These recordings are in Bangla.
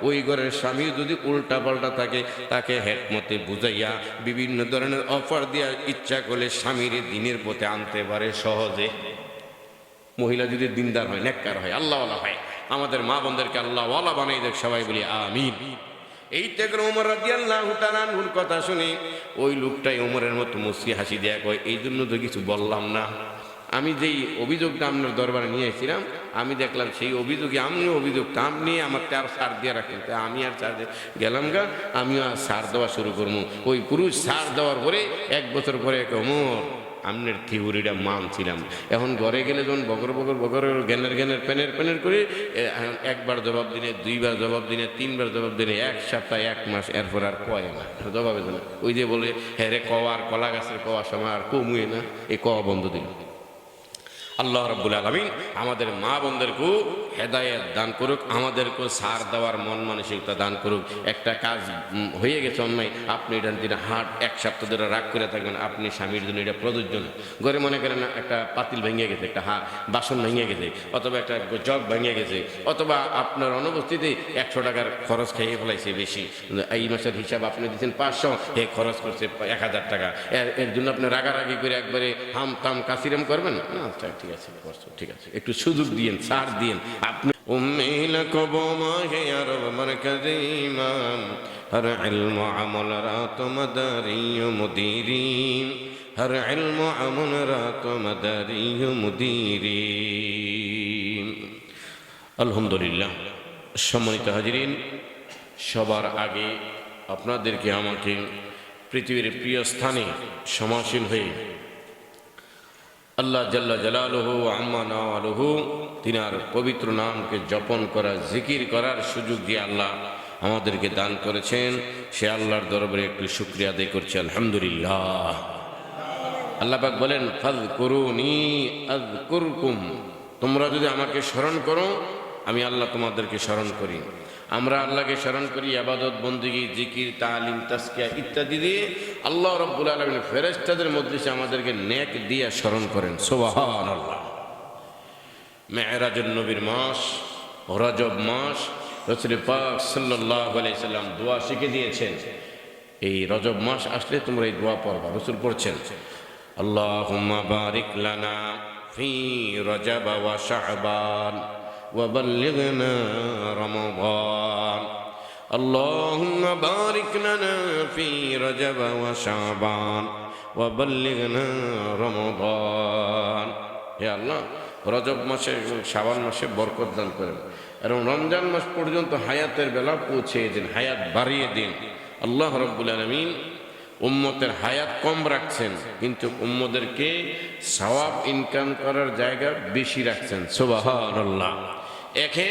ওই ঘরের স্বামী যদি উল্টা পাল্টা থাকে তাকে হেকমতে বুঝাইয়া বিভিন্ন ধরনের অফার দিয়া ইচ্ছা করলে স্বামীর দিনের পথে আনতে পারে সহজে। মহিলা যদি দিনদার হয়, নেককার হয়, আল্লাহওয়ালা হয়, আমাদের মা বোনদেরকে আল্লাহওয়ালা বানাই দেখ, সবাই বলি আমিন। এই থেকে ওমর রাদিয়াল্লাহু তাআলা আনহুর কথা শুনি ওই লোকটাই ওমরের মতো মুচকি হাসি দেয়া কয়, এই জন্য তো কিছু বললাম না। আমি যেই অভিযোগটা আপনার দরবারে নিয়ে এসেছিলাম, আমি দেখলাম সেই অভিযোগে আমিও অভিযোগটা আপনি আমাকে আর সার দিয়ে রাখেন, তাই আমি আর সার দিয়ে গেলাম গা, আমিও আর সার দেওয়া শুরু করবো। ওই পুরুষ সার দেওয়ার পরে 1 বছর পরে ওমর আমনের থিওরিটা মানছিলাম, এখন ঘরে গেলে যখন বকর বকর বকর জ্ঞানের প্যানের করে একবার জবাব দিনে, 2বার জবাব দিনে, 3বার জবাব দিনে, 1 সপ্তাহ 1 মাস, এরপর আর কয় না, জবাবে না। ওই যে বলে হ্যাঁ রে কওয়া, আর কলা গাছের কওয়ার সময় আর কমুয়ে না, এই কওয়া বন্ধ দিল। আল্লাহ রাব্বুল আলামিন আমাদের মা বোনদেরকেও হেদায়েত দান করুক, আমাদেরকেও সার দেওয়ার মন মানসিকতা দান করুক। একটা কাজ হয়ে গেছে অন্যায়, আপনি এটা দিনে হাট 1 সপ্তাহ ধরে রাগ করে থাকবেন, আপনি স্বামীর জন্য এটা প্রযোজ্য না। ঘরে মনে করেন একটা পাতিল ভেঙে গেছে, একটা বাসন ভেঙে গেছে, অথবা একটা জগ ভেঙে গেছে, অথবা আপনার অনুপস্থিতি 100 টাকার খরচ খেয়ে ফেলাইছে বেশি, এই মাসের হিসাব আপনি দিচ্ছেন 500, হে খরচ করছে 1000 টাকা, এর জন্য আপনি রাগারাগি করে একবারে হাম তাম কাসিরাম করবেন না। আচ্ছা ঠিক আছে, ঠিক আছে, একটু সুযোগ দিয়েন, ছাড় দিয়েন। আপনি উম্মিল কবমা হে আরব মারকাজে ইমাম হর ইলম আমল রাত মাদারি মুদিরি হর ইলম আমল রাত মাদারি মুদিরি। আলহামদুলিল্লাহ। সম্মানিত হাজিরিন, সবার আগে আপনাদেরকে আমাকে পৃথিবীর প্রিয় স্থানে সমাসীন হয়ে আল্লাহ জাল্লা জালালুহু আম্মা নাওয়ালুহু তিনার পবিত্র নামকে জপন করা, জিকির করার সুযোগ দিয়ে আল্লাহ আমাদেরকে দান করেছেন, সে আল্লাহর দরবারে একটু শুকরিয়া আদায় করছি, আলহামদুলিল্লাহ। আল্লাহ পাক বলেন ফাযকুরুনি আযকুরকুম, তোমরা যদি আমাকে স্মরণ করো আমি আল্লাহ তোমাদেরকে স্মরণ করি। আমরা আল্লাহকে স্মরণ করি ইবাদত, বন্দেগী, জিকির, তালিম, তাসকিয়া ইত্যাদি দিয়ে। আল্লাহ রাব্বুল আলামিন ফেরেশতাদের মধ্যে আমাদেরকে নেক দিয়ে স্মরণ করেন, সুবহানাল্লাহ। মেরাজের নবীর মাস রজব মাস, রাসূল পাক সাল্লাল্লাহু আলাইহি সাল্লাম দোয়া শিখিয়ে দিয়েছেন, এই রজব মাস আসলে তোমরা এই দোয়া পড়বা। রাসূল পড়ছেন আল্লাহুম্মা বারিক লানা ফি রজব ওয়া শাবান وبلغنا رمضان اللهم بارك لنا في رجب وشعبان وبلغنا رمضان। হে আল্লাহ, রজব মাসে এবং শাবান মাসে বরকত দান করেন এবং রমজান মাস পর্যন্ত হায়াতের বেলা পৌঁছে দিন, হায়াত বাড়িয়ে দিন। আল্লাহ রাব্বুল আলামিন উম্মতের হায়াত কম রাখছেন, কিন্তু উম্মদেরকে সওয়াব ইনকাম করার জায়গা বেশি রাখছেন, সুবহানাল্লাহ।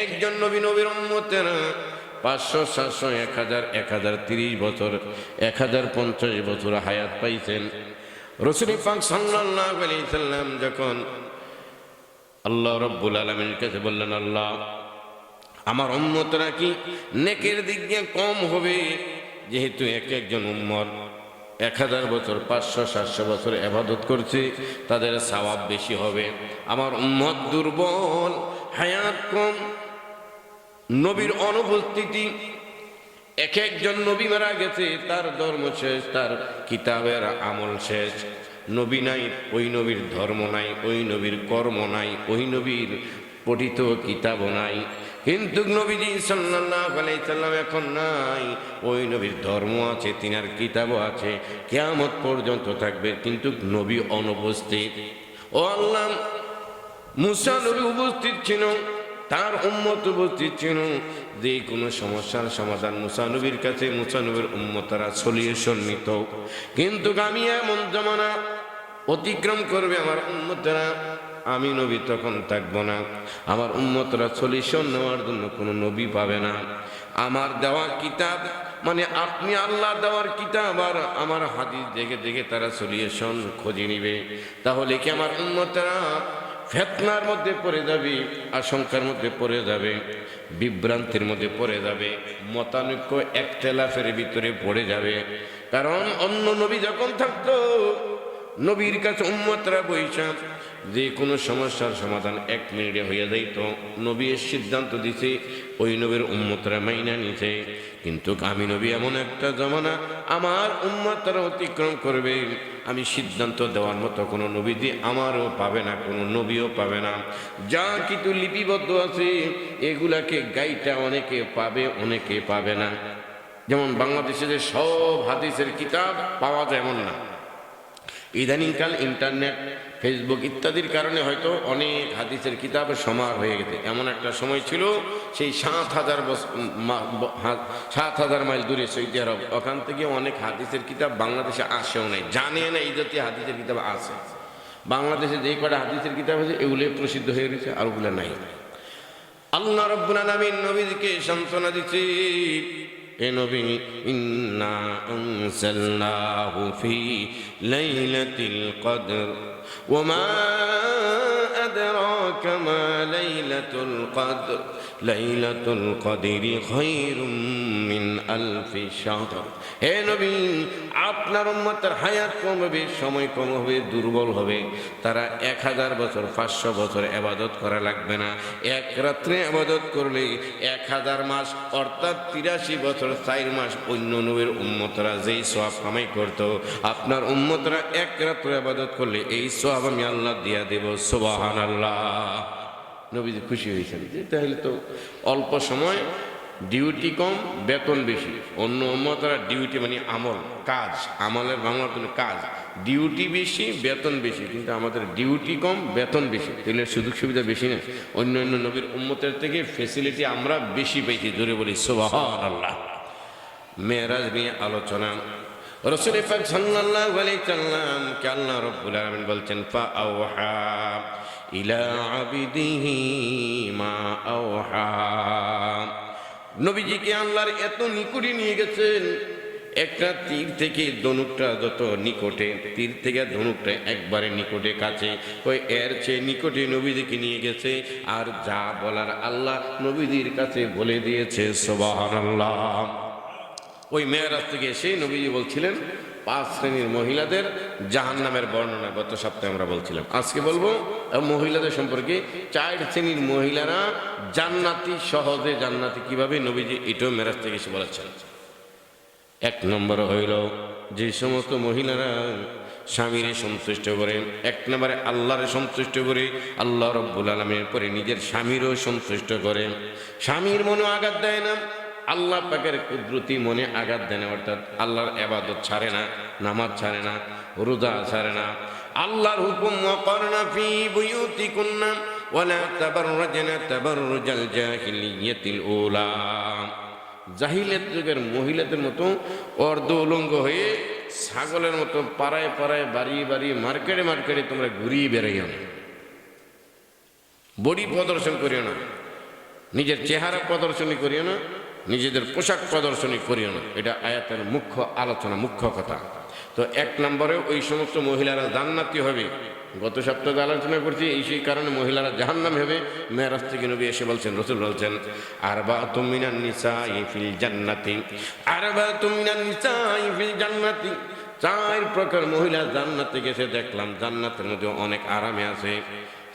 একজন নবীর উম্মতের 500, 700, 1000, 1030 বছর, 1050 বছর হায়াত পাইছেন। রাসূল পাক সাল্লাল্লাহু আলাইহি সাল্লাম যখন আল্লাহ রাব্বুল আলামিনের কাছে বললেন, আল্লাহ আমার উম্মতরা কি নেকের দিক দিয়ে কম হবে, যেহেতু একজন উম্মত 1000 বছর, 500, 700 বছর ইবাদত করছে, তাদের সওয়াব বেশি হবে। আমার উম্মত দুর্বল, হায়াত কম, নবীর অনুপস্থিতি, একজন নবী মারা গেছে, তার ধর্ম শেষ, তার কিতাবের আমল শেষ, নবী নাই, ওই নবীর ধর্ম নাই, ওই নবীর কর্ম নাই, ওই নবীর পঠিত কিতাব নাই। কিন্তু নবীজি সাল্লাল্লাহু আলাইহি সাল্লাম এখন নাই, ওই নবীর ধর্ম আছে, তিনার কিতাবও আছে, কিয়ামত পর্যন্ত থাকবে, কিন্তু নবী অনুপস্থিত। ও আল্লাহ, মুসা নবী উপস্থিত ছিল, তার উম্মত উপস্থিত ছিল, যে কোনো সমস্যার সমাধান মুসা নবীর কাছে, মুসা নবীর উম্মতরা সলিউশন নিত। কিন্তু আমি এমন জমানা অতিক্রম করবে আমার উম্মতরা, আমি নবী তখন থাকবো না, আমার উম্মতরা সলিউশন নেওয়ার জন্য কোনো নবী পাবে না। আমার দেওয়া কিতাব, মানে আপনি আল্লাহ দেওয়ার কিতাব আর আমার হাদিস দেখে দেখে তারা সলিউশন খুঁজে নিবে। তাহলে কি আমার উম্মতরা ফিতনার মধ্যে পড়ে যাবে, আশঙ্কার মধ্যে পড়ে যাবে, বিভ্রান্তির মধ্যে পড়ে যাবে, মতানৈক্য ইখতিলাফের ভিতরে পড়ে যাবে। কারণ অন্য নবী যখন থাকতো নবীর কাছে উম্মতরা বৈশা যে কোনো সমস্যার সমাধান 1 মিনিটে হয়ে যাইত। নবীর সিদ্ধান্ত দিছে, ওই নবীর উম্মতরা মাইনা নিছে। কিন্তু আমি নবী এমন একটা জমানা আমার উম্মতরা অতিক্রম করবে, আমি সিদ্ধান্ত দেওয়ার মতো কোনো নবী আমারও পাবে না, কোনো নবীও পাবে না। যা কিছু লিপিবদ্ধ আছে এগুলাকে গাইটা অনেকে পাবে, অনেকে পাবে না। যেমন বাংলাদেশে যে সব হাদিসের কিতাব পাওয়া যায় এমন না। ইদানিংকাল ইন্টারনেট, ফেসবুক ইত্যাদির কারণে হয়তো অনেক হাদিসের কিতাবের সমার হয়ে গেছে। এমন একটা সময় ছিল সেই 7,000 মাইল দূরে সৌদি আরব, ওখান থেকে অনেক হাদিসের কিতাব বাংলাদেশে আসেও নাই, জানে না এই জাতীয় হাদিসের কিতাব আছে। বাংলাদেশে যে কটা হাদিসের কিতাব আছে এগুলো প্রসিদ্ধ হয়ে গেছে, আর ওগুলো নাই। আল্লাহ রাব্বুল আলামিন নবীকে সান্ত্বনা দিচ্ছে, এ নবী, ইন্না আনজালনাহু ফি লাইলাতিল কদর ওয়া মা আদরাকা মা লাইলাতুল কদর লাইলাতুল কদরি খায়রুম মিন আলফি শাহর। হে নবী, আপনার উম্মতের হায়াত কম হবে, সময় কম হবে, দুর্বল হবে। তারা 1000 বছর 500 বছর ইবাদত করা লাগবে না। এক রাত্রে ইবাদত করলে 1000 মাস অর্থাৎ 83 বছর 4 মাস অন্য নবীর উম্মতরা যেই সওয়াব কামাই করত, আপনার উম্মতরা এক রাত্রে ইবাদত করলে এই সওয়াব আমি আল্লাহ দিয়া দেব। সুবহানাল্লাহ। নবীজি খুশি হয়েছেন যে তাহলে তো অল্প সময়, ডিউটি কম, বেতন বেশি। অন্য উম্মতরা ডিউটি মানে আমল, কাজ, আমলের বাংলা কাজ, ডিউটি বেশি, বেতন বেশি। কিন্তু আমাদের ডিউটি কম, বেতন বেশি, তাহলে সুযোগ সুবিধা বেশি না। অন্য অন্য নবীর উম্মতের থেকে ফেসিলিটি আমরা বেশি পেয়েছি। জোরে বলি সুবহানাল্লাহ। মেরাজ নিয়ে আলোচনা। রাসূল পাক সাল্লাল্লাহু আলাইহি ওয়াসাল্লাম কে আল্লাহ রাব্বুল আলামিন বলছেন, ফাআওহা ইলা আবিদিহি মা আওহা। নবীজিকে আল্লাহর এত নিকটে নিয়ে গেছেন, একটা তীর থেকে ধনুকটা যত নিকটে, তীর থেকে ধনুকটা একবারে নিকটে, কাছে, ওই এর চেয়ে নিকটে নবীজিকে নিয়ে গেছে। আর যা বলার আল্লাহ নবীজির কাছে বলে দিয়েছে। সুবহানাল্লাহ। ওই মেয়েরাজ থেকে এসে নবীজি বলছিলেন 5 শ্রেণীর মহিলাদের জাহান্নামের বর্ণনা গত সপ্তাহে আমরা বলছিলাম। আজকে বলবো মহিলাদের সম্পর্কে 4 শ্রেণীর মহিলারা জান্নাতি, সহজে জান্নাতি কিভাবে, নবীজি এটাও মেরাজ থেকে এসে বলেছেন। 1 নম্বর হইল যে সমস্ত মহিলারা স্বামীরে সন্তুষ্ট করে, 1 নম্বরে আল্লাহরে সন্তুষ্ট করে, আল্লাহ রাব্বুল আলামিনের পরে নিজের স্বামীরও সন্তুষ্ট করে, স্বামীর মনে আঘাত দেয় না, আল্লাহ পাকের কুদরতি মনে আঘাত দেয় না, অর্থাৎ আল্লাহর ইবাদত ছাড়ে না, নামাজ ছাড়ে না, রোজা ছাড়ে না। আল্লাহর হুকুম, ওয়াকরনা ফি বুয়ুতিকুন্না ওয়ালা তাবাররাজনা তাবাররুজাল জাহিলিয়াতিল উলা। জাহিলিয়াত যুগের মহিলাদের মতো অর্ধ উলঙ্গ হয়ে ছাগলের মতো পাড়ায় পাড়ায়, বাড়ি বাড়ি, মার্কেটে মার্কেটে তোমরা ঘুরিয়ে বেড়াইও না, বডি প্রদর্শন করিও না, নিজের চেহারা প্রদর্শনী করিও না, নিজেদের পোশাক প্রদর্শনী করিও না। এটা আয়াতের মুখ্য আলোচনা, মুখ্য কথা। তো 1 নম্বরে ওই সমস্ত মহিলারা জান্নাতি হবে। গত সপ্তাহে আলোচনা করছি, এই সেই কারণে মহিলারা জাহান্নামী হবে। মেরাজ থেকে নবী এসে বলছেন, রাসূল বলছেন, আরবাতুম মিনান নিসাই ফিল জান্নাতি, আরবাতুম মিনান নিসাই ফিল জান্নাতি। 4 প্রকার মহিলা জান্নাতে গেছে দেখলাম, জান্নাতের মধ্যে অনেক আরামে আছে।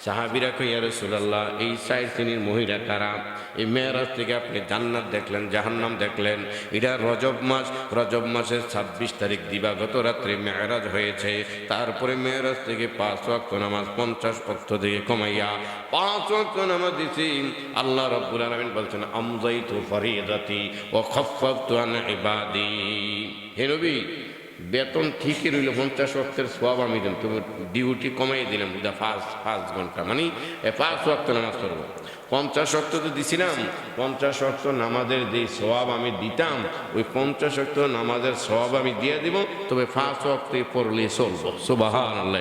সাহাবীরা কই, ইয়া রাসূলুল্লাহ, এই 4 শ্রেণীর মহিলা কারা? এই মেরাজ থেকে আপনি জান্নাত দেখলেন, জাহান্নাম দেখলেন। এটা রজব মাস, রজব মাসের 26 তারিখ দিবাগত রাত্রে মেরাজ হয়েছে। তারপরে মেরাজ থেকে 5 ওয়াক্ত নামাজ 50 ওয়াক্ত থেকে কমাইয়া 5 ওয়াক্ত নামাজ দিছি। আল্লাহ রাব্বুল আলামিন বলছেন, আমযাইতু ফরিদাতি ওয়া খাফফতু আন ইবাদি। হে নবী, বেতন ঠিকই রইল, 50 ওয়াক্তের সওয়াব আমি দিলাম, তুমি ডিউটি কমাই দিলাম, 5 ঘন্টা, মানে 5 ওয়াক্ত নামাজ পড়বো। 50 ওয়াক্ত তো দিছিলাম, 50 ওয়াক্ত নামাজের যে সওয়াব আমি দিতাম, ওই 50 ওয়াক্ত নামাজের সওয়াব আমি দিয়ে দিব, তবে 5 ওয়াক্তে পড়লে চলবো। সুবহানাল্লাহ।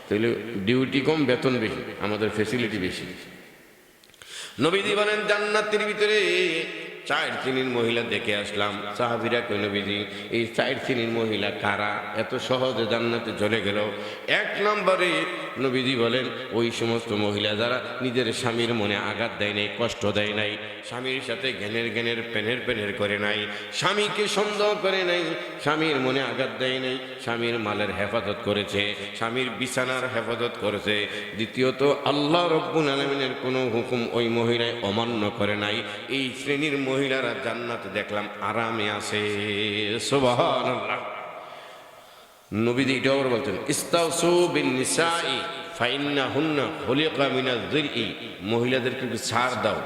তাহলে ডিউটি কম, বেতন বেশি, আমাদের ফ্যাসিলিটি বেশি। নবীজি বলেন, জান্নাতের ভিতরে 4 শ্রেণীর মহিলা দেখে আসলাম। সাহাবীরা কই, নবীজি এই 4 শ্রেণীর মহিলা কারা? এত সহজে জান্নাতে চলে গেল। 1 নম্বরে নবীজি বলেন ওই সমস্ত মহিলা যারা নিজের স্বামীর মনে আঘাত দেয় নাই, কষ্ট দেয় নাই, স্বামীর সাথে জ্ঞানের পেনের করে নাই, স্বামীকে সন্দেহ করে নাই, স্বামীর মনে আঘাত দেয় নাই, স্বামীর মালের হেফাজত করেছে, স্বামীর বিছানার হেফাজত করেছে, দ্বিতীয়ত আল্লাহ রব্বুল আলামিনের কোনো হুকুম ওই মহিলায় অমান্য করে নাই, এই শ্রেণীর মহিলারা জান্নাতে দেখলাম আরামে আছে। সুবহানাল্লাহ। নবীজি এটাও বলছেন ইস্তাউসু বিন নিসাই ফাইন্নাহুন্না খুলিকা মিনাজ যিরই, মহিলাদেরকে ছাড় দাও।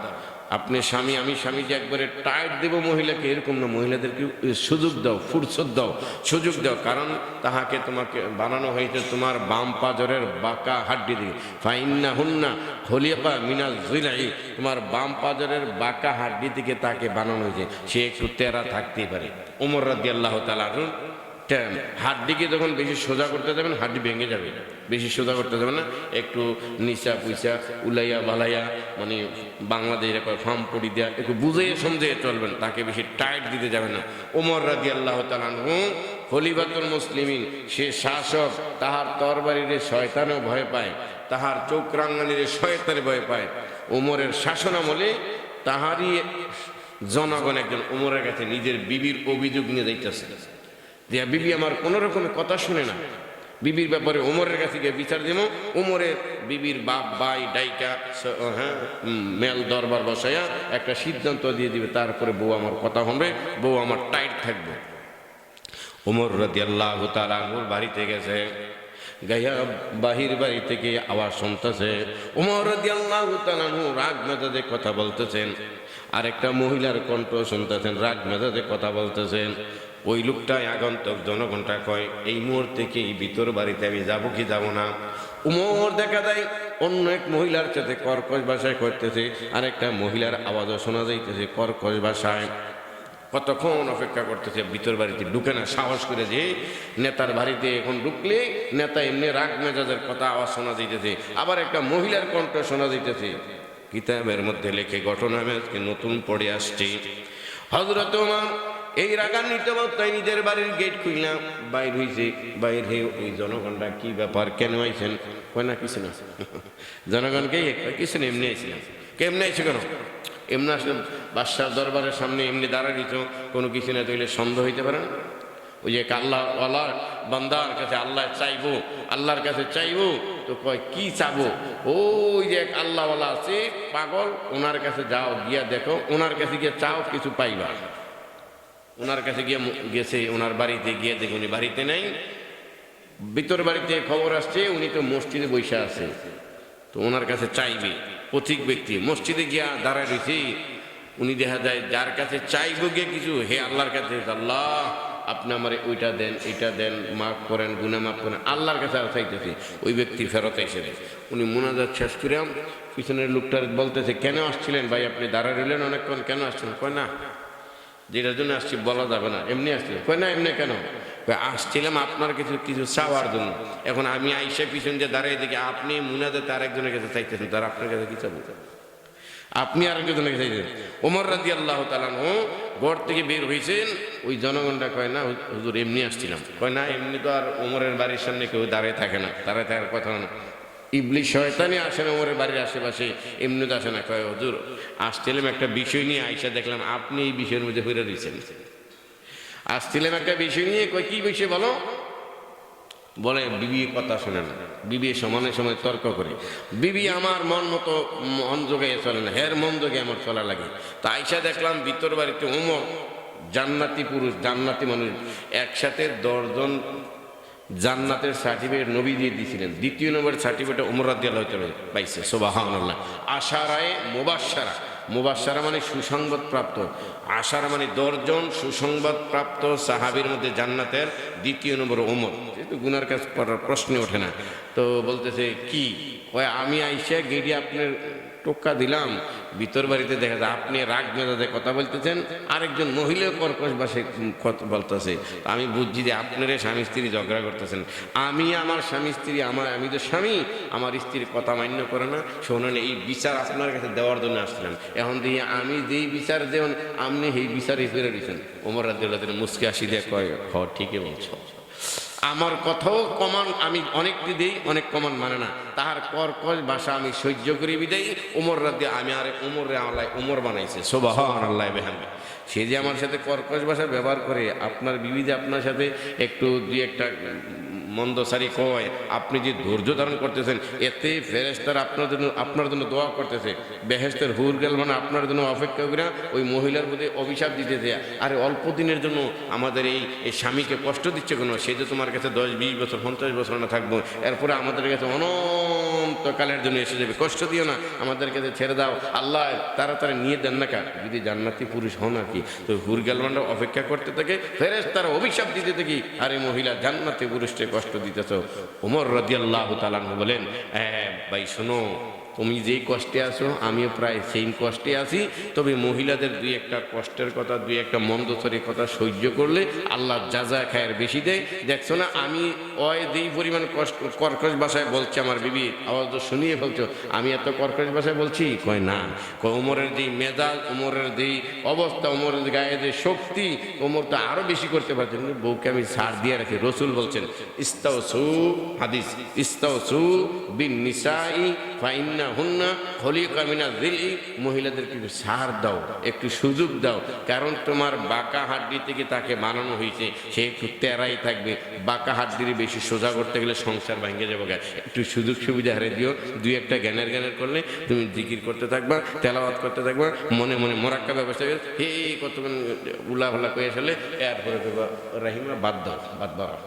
আপনি স্বামী, আমি স্বামী যে একবারে টাইট দেব মহিলাকে এরকম না, মহিলাদেরকে সুযোগ দাও, ফুরসত দাও, সুযোগ দাও, কারণ তাহাকে তোমাকে বানানো হয়েছে তোমার বাম পাজরের বাঁকা হাড্ডি দিয়ে। ফাইন্নাহুন্না খুলিকা মিনাজ যিরই, তোমার বাম পাজরের বাঁকা হাড্ডি থেকে তাকে বানানো হয়েছে, সে একটু তেরা থাকতেই পারে। ওমর রাদিয়াল্লাহু তাআলা হাড্ডিকে যখন বেশি সোজা করতে যাবেন হাড্ডি ভেঙে যাবে, বেশি সোজা করতে যাবে না, একটু নিচা পুইসা উলাইয়া বালাইয়া, মানে বাংলাদেশের ফার্ম পড়ি দেওয়া, একটু বুঝে সমঝে চলবেন, তাকে বেশি টাইট দিতে যাবে না। ওমর রাদিয়াল্লাহু তাআলা আনহু খলিফাতুল মুসলিমিন, সে শাসক, তাহার তরবারির শয়তানও ভয় পায়, তাহার চোখ রাঙ্গানির শয়তানে ভয় পায়। ওমরের শাসনামলে তাহারই জনগণ একজন ওমরের কাছে নিজের বিবির অভিযোগ নিয়ে যাইতেছে, যে বিবি আমার কোনো রকমের কথা শুনে না, বিবির ব্যাপারে ওমরের কাছে গিয়ে বিচার দেব। ওমরের বিবির বাপ ভাই ডাইকা মেল দরবার বসাইয়া একটা সিদ্ধান্ত দিয়ে দিবে, তারপরে বউ আমার কথা হবে, বউ আমার টাইট থাকবে। ওমর রাদিয়াল্লাহু তাআলা আনহুর বাড়িতে গেছে, গাইয়া বাহির বাড়ি থেকে আওয়াজ শুনতেছে, ওমর রাদিয়াল্লাহু তাআলা আনহু রাগ মেজাজে কথা বলতেছেন, আরেকটা মহিলার কণ্ঠ শুনতেছেন, রাগ মেজাজে কথা বলতেছেন। ওই লোকটাই আগন্তক জনগণটা কয় এই মুহূর্তে কি ভিতর বাড়িতে আমি যাবো কি যাব না। উমর দেখা যায় অন্য এক মহিলার সাথে কর্কশ ভাষায় করতেছে, আরেকটা মহিলার আওয়াজও শোনা যাইতেছে কর্কশ ভাষায়। কতক্ষণ অপেক্ষা করতেছে, ভিতর বাড়িতে ঢুকে না, সাহস করে যে নেতার বাড়িতে এখন ঢুকলে নেতা এমনি রাগ মেজাজের কথা আওয়াজ শোনা যাইতেছে, আবার একটা মহিলার কণ্ঠ শোনা যাইতেছে। কিতাবের মধ্যে লেখে ঘটনা আমি আজকে নতুন পড়ে আসছি। হযরত ওমর এই রাগান্বিত অবস্থায় নিজের বাড়ির গেট খুললাম, বাইর হয়েছে, বাইর হয়ে ওই জনগণটা কি ব্যাপার, কেন আইছেন, কয় না কিছু না। জনগণকে কিছু না, এমনি আইছিলাম। কেমনি আইছে কেন, এমনি আসলে বাদশার দরবারের সামনে এমনি দাঁড়ায় দিত, কোনো কিছু না তৈলে সন্দেহ হইতে পারে না। ওই যে আল্লাহওয়ালার বান্দার কাছে আল্লাহ চাইবো, আল্লাহর কাছে চাইবো, তো কয় কি চাবো, ওই যে এক আল্লাহওয়ালা আছে পাগল, ওনার কাছে যাও, গিয়া দেখো, ওনার কাছে গিয়ে চাও, কিছু পাইবা। ওনার কাছে গিয়ে গেছে, ওনার বাড়িতে গিয়ে দেখে উনি বাড়িতে নেই, ভিতর বাড়িতে খবর আসছে উনি তো মসজিদে বসে আছে, তো ওনার কাছে চাইবে। পথিক ব্যক্তি মসজিদে গিয়া দাঁড়ায় রয়েছে, উনি দেখা যায় যার কাছে চাইবো গিয়ে কিছু, হে আল্লাহর কাছে, আল্লাহ আপনি আমার ওইটা দেন, এইটা দেন, মাফ করেন, গুনাহ মাফ করেন, আল্লাহর কাছে আর চাইতেছে। ওই ব্যক্তি ফেরত এসে উনি মুনাজাত শেষ করে পিছনের লোকটার বলতেছে, কেন আসছিলেন ভাই, আপনি দাঁড়ায় রইলেন অনেকক্ষণ, কেন আসছিলেন? কয় না, যেটার জন্য আসছি বলা যাবে না, এমনি আসছিলেন। কয় না, এমনি কেন? আসছিলাম আপনার কিছু চাওয়ার জন্য। এখন আমি আইসা পিছন যে দাঁড়াই দেখি আপনি মুনাজাতে আরেকজনের কাছে চাইতেছেন, তার আপনার কাছে কি চাবো, আপনি আরেকজনের কাছে চাইতেছেন। ওমর রাদিয়াল্লাহু তাআলা আনহু ঘর থেকে বের হয়েছেন, ওই জনগণটা কয় না হুজুর এমনি আসছিলাম। কয় না, এমনি তো আর ওমরের বাড়ির সামনে কেউ দাঁড়ায় থাকে না, দাঁড়ায় থাকার কথা না, ইবলিশ শয়তানি আসে না ওমরের বাড়ির আশেপাশে, এমনি তো আসে না। কয় হুজুর আসছিলাম একটা বিষয় নিয়ে, আইসা দেখলাম আপনি এই বিষয়ের মধ্যে ফিরে দিয়েছেন। আসছিলাম একটা বিষয় নিয়ে। কয় কি বিষয় বলো? বলে বিবি কথা শোনে না, বিবি সমানে সময় তর্ক করে, বিবি আমার মন মতো মন যোগে চলে না, হের মন যোগে আমার চলা লাগে। তা আইসা দেখলাম ভিতর বাড়িতে ওমর, জান্নাতি পুরুষ, জান্নাতি মানুষ, একসাথে 10 জন জান্নাতের সার্টিফিকেট নবী দিয়ে দিয়েছিলেন। দ্বিতীয় নম্বরের সার্টিফিকেট ওমর রাদিয়াল্লাহু তাআলা পাইছে। সুবহানাল্লাহ। আশারায়ে মুবাশশারা, মুবাশশারা মানে সুসংবাদ প্রাপ্ত, আশারা মানে 10 জন সুসংবাদ প্রাপ্ত সাহাবীর মধ্যে জান্নাতের দ্বিতীয় নম্বর ওমর। যেহেতু গুনার কাজ করার প্রশ্ন ওঠে না, তো বলতেছে কি, কয় আমি আইসা গেড়ি আপনার টোক্কা দিলাম, ভিতর বাড়িতে দেখা যায় আপনি রাগ মেজাজে কথা বলতেছেন, আরেকজন মহিলা কর্কশ ভাষায় কথা বলতেছে। আমি বুঝছি যে আপনারা স্বামী স্ত্রী ঝগড়া করতেছেন। আমি আমার স্বামী স্ত্রী, আমি তো স্বামী, আমার স্ত্রীর কথা মান্য করে না। শোনেন, এই বিচার আপনার কাছে দেওয়ার জন্য আসছিলাম। এখন দিয়ে আমি যেই বিচার দেন আপনি সেই বিচারে ফিরে দিচ্ছেন। ওমর রাদিয়াল্লাহু তাআলা মুস্কি হাসি দিয়ে কয়, হ ঠিকই বলছো। আমার কথাও কমান আমি অনেকটি দিই, অনেক কমান মানে না, তাহার কর্কশ ভাষা আমি সহ্য করি বিদায়ী ওমর রাদি আমি আরে ওমর রে আল্লাহ ওমর বানাইছে সুবহানাল্লাহ বিহামদি। সে যে আমার সাথে কর্কশ ভাষা ব্যবহার করে, আপনার বিবি যে আপনার সাথে একটু দুই একটা মন্দসারি কয়, আপনি যে ধৈর্য ধারণ করতেছেন, এতে ফেরেশতারা আপনার জন্য দোয়া করতেছে, বেহেশতের হুর গেল মানে আপনার জন্য অপেক্ষা করে ওই মহিলার প্রতি অভিশাপ দিতেছে, আরে অল্প দিনের জন্য আমাদের এই স্বামীকে কষ্ট দিচ্ছে কেন, সে যে তোমার কাছে 10-20 বছর 50 বছর না থাকবো, এরপরে আমাদের কাছে অনন্তকালের জন্য এসে যাবে, কষ্ট দিও না, আমাদের কাছে ছেড়ে দাও, আল্লাহ তাড়াতাড়ি নিয়ে দেন না। কার যদি জান্নাতি পুরুষ হন আর কি, তো হুর গেলমানরা অপেক্ষা করতে থাকে, ফেরেশতারা অভিশাপ দিতে থাকি, আরে মহিলা জান্নাতি পুরুষকে কষ্ট দিতেছ। ওমর রাদিয়াল্লাহু তাআলা বলেন, হ্যাঁ ভাই শোনো, তুমি যেই কষ্টে আছো আমিও প্রায় সেই কষ্টে আছি, তবে মহিলাদের দুই একটা কষ্টের কথা, দুই একটা মন্দসরি কথা সহ্য করলে আল্লাহ যা খায়ের বেশি দেয়। দেখছো না আমি যেই পরিমাণ কষ্ট কর্কশ ভাষায় বলছি, আমার বিবি আওয়াজ তো শুনিয়ে ফেলছো, আমি এত কর্কশ ভাষায় বলছি? কয় না, ওমরের যেই মেজাজ, ওমরের যেই অবস্থা, ওমরের গায়ে যে শক্তি, ওমর তো আরো বেশি করতে পারছেন, বউকে আমি ছাড় দিয়ে রাখি। রসুল বলছেন ইস্তাউসু, হাদিস, ইস্তাউসু বিন নিসাই ফাইন্না হুন্না খলিকা মিনাজ যিলি, মহিলাদেরকে একটু ছাড় দাও, একটু সুযোগ দাও, কারণ তোমার বাঁকা হাড্ডি থেকে তাকে বানানো হয়েছে, সে একটু তেরাই থাকবে, বাঁকা হাড্ডির বেশি সোজা করতে গেলে সংসার ভেঙে যাবে। একটু সুযোগ সুবিধা হারে দিও, দুই একটা জ্ঞানের করলে তুমি জিকির করতে থাকবা, তেলাওয়াত করতে থাকবা, মনে মনে মোরাক্কা ব্যবস্থা করে হে কতক্ষণ উলাফালা করে আসলে এরপরে রাহিমা বাদ দাও।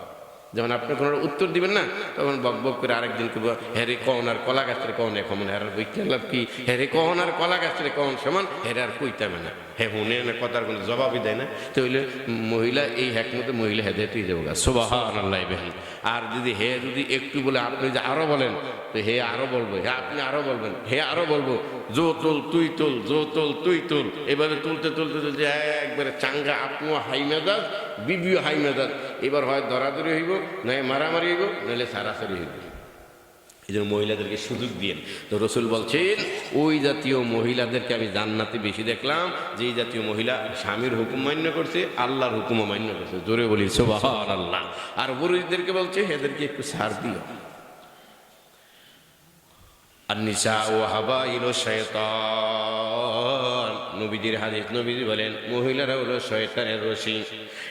যখন আপনি কোনো উত্তর দিবেন না, তখন বক বক করে আরেকদিন করবো, হেরে কন আর কলা গাছের কন এখন হেরার বইতে লাভ কি, হেরে কন আর কলা গাছের কন সমান, হেরে আর কইতামে না, হে হুনে না কথার কোনো জবাবই দেয় না। তো হইলে মহিলা এই হ্যাকমতে মহিলা হেদায়েতই যাবো গা, সুবহানাল্লাহ বিহামদিহি। আর যদি হে যদি একটু বলে আপনি যে আরো বলেন, তো হে আরো বলবো, হে আপনি আরো বলবেন, হে আরো বলবো, জো তোল তুই তোল, জো তোল তুই তোল, এবারে তুলতে একবারে চাঙ্গা, আপনিও হাই মেজাজ, বিবিও হাই মেজাজ, এবার হয় দরাদরি হইব, নয় মারামারি হইব, নইলে সারাসারি হইব। এই জন্য মহিলাদেরকে সুযোগ দিয়েন। তো রসুল বলছেন ওই জাতীয় মহিলাদেরকে আমি জান্নাতে বেশি দেখলাম, যেই জাতীয় মহিলা স্বামীর হুকুম মান্য করছে, আল্লাহর হুকুমও মান্য করছে। জোরে বলি সুবহানাল্লাহ। আর পুরুষদেরকে বলছে এদেরকে একটু ছাড় দিও। আন-নিসা ওয়া হাবাইলু শাইতান, নবীজির হাদিস, নবীজি বলেন মহিলারা হলো শয়তানের রশি।